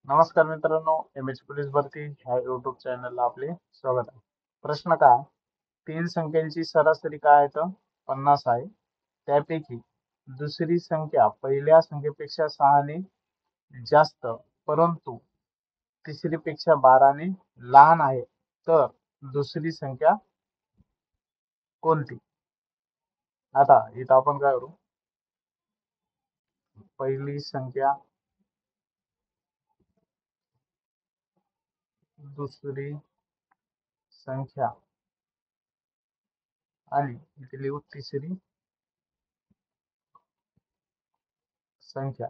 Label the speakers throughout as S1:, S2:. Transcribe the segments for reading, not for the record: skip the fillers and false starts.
S1: नमस्कार मित्रांनो, M H police भरती ह्या युट्यूब चॅनलला आपले स्वागत आहे. प्रश्न काय? तीन संख्यांची सरासरी काय आहे तर 50 आहे. त्यापैकी दुसरी संख्या पहिल्या संख्येपेक्षा 6ने जास्त परंतु तिसरी पेक्षा 12ने लहान आहे, तर दुसरी संख्या कोणती? आता इथं आपण काय करू, पहिली संख्या, दुसरी संख्या आणि इथे लिहू तिसरी संख्या.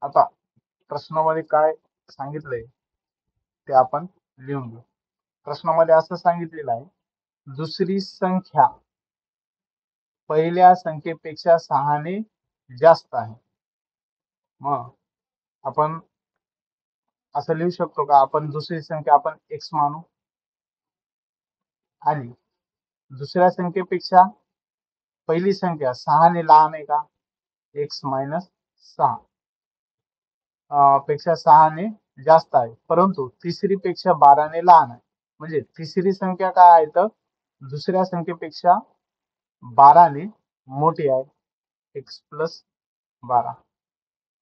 S1: आता प्रश्नामध्ये काय सांगितलंय ते आपण लिहून घेऊ. प्रश्नामध्ये असं सांगितलेलं आहे, दुसरी संख्या पहिल्या संख्येपेक्षा 6ने जास्त आहे. मग आपण असं लिहू शकतो का, आपण दुसरी संख्या आपण x मानू आणि दुसऱ्या संख्येपेक्षा पहिली संख्या 6ने लहान आहे का, x मायनस 6 पेक्षा 6ने जास्त आहे, परंतु तिसरी पेक्षा 12ने लहान आहे. म्हणजे तिसरी संख्या काय आहे तर दुसऱ्या संख्येपेक्षा 12ने मोठी आहे, x प्लस 12.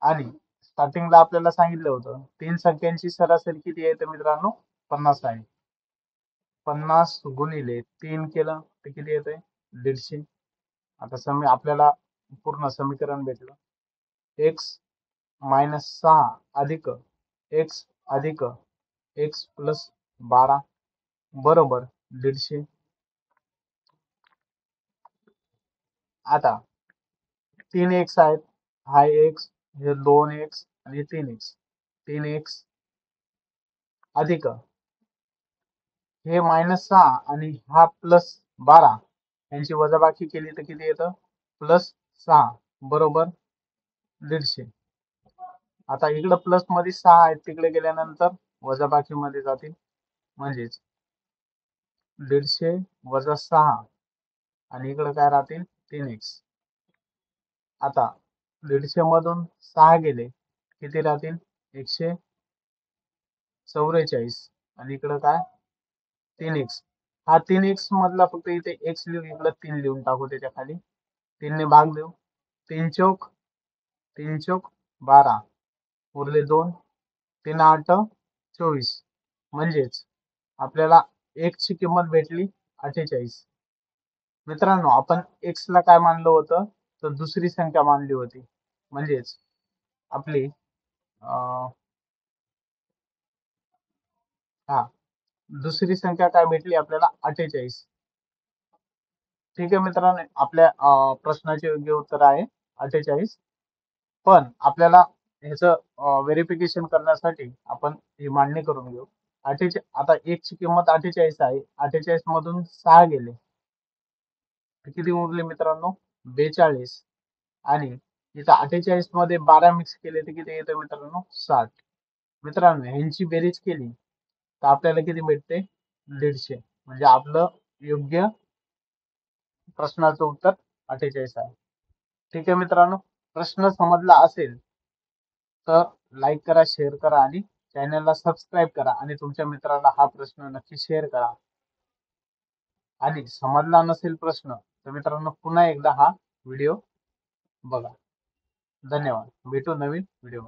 S1: आणि स्टार्टिंगला आपल्याला सांगितलं होतं तीन संख्यांची सरासरी किती आहे तर मित्रांनो 50 आहे. 50 गुणिले 3 केलं तर किती येतंय 150. आता आपल्याला पूर्ण समीकरण भेटलं, x मायनस 6 अधिक x अधिक x प्लस 12 बरोबर 150. आता 3x आहेत, हा x, हे 2x आणि 3x. 3x अधिक हे -6 आणि हा प्लस 12 यांची वजाबाकी केली तर किती येतं प्लस 6 बरोबर 150. आता इकडं प्लस मध्ये 6 आहेत, तिकडे गेल्यानंतर वजाबाकी मध्ये जातील, म्हणजेच 150 वजा 6 आणि इकडे काय राहतील 3x. आता 150 मधून 6 गेले किती राहतील 144 आणि इकडे काय 3x. हा 3x मधला फक्त इथे x लिहून इकडे 3 लिहून टाकू, त्याच्या खाली 3 ने भाग देऊ, 3 चौक 12 उरले 2, 3 8 24. म्हणजेच आपल्याला x ची किंमत भेटली 48. मित्रांनो, आपण x ला काय मानलं होतं तर दुसरी संख्या मानली होती, म्हणजेच आपली दुसरी संख्या काय भेटली आपल्याला 48. ठीक आहे मित्रांनो, आपल्या प्रश्नाचे योग्य उत्तर आहे 48. पण आपल्याला ह्याचं व्हेरिफिकेशन करण्यासाठी आपण ही मांडणी करून घेऊ. आता x ची किंमत 48 आहे, 48 मधून 6 गेले किती उरले मित्रांनो 42. आणि इथं 48 मध्ये 12 मिक्स केले तर किती येतं मित्रांनो 60. मित्रांनो, ह्यांची बेरीज केली तर आपल्याला किती भेटते 150. म्हणजे आपलं योग्य प्रश्नाचं उत्तर 48 आहे. ठीक आहे मित्रांनो, प्रश्न समजला असेल तर लाईक करा, शेअर करा आणि चॅनलला सबस्क्राईब करा आणि तुमच्या मित्राला हा प्रश्न नक्की शेअर करा. आणि समजला नसेल प्रश्न तर मित्रांनो पुन्हा एकदा हा व्हिडिओ बघा. धन्यवाद. भेटू नवीन व्हिडिओ.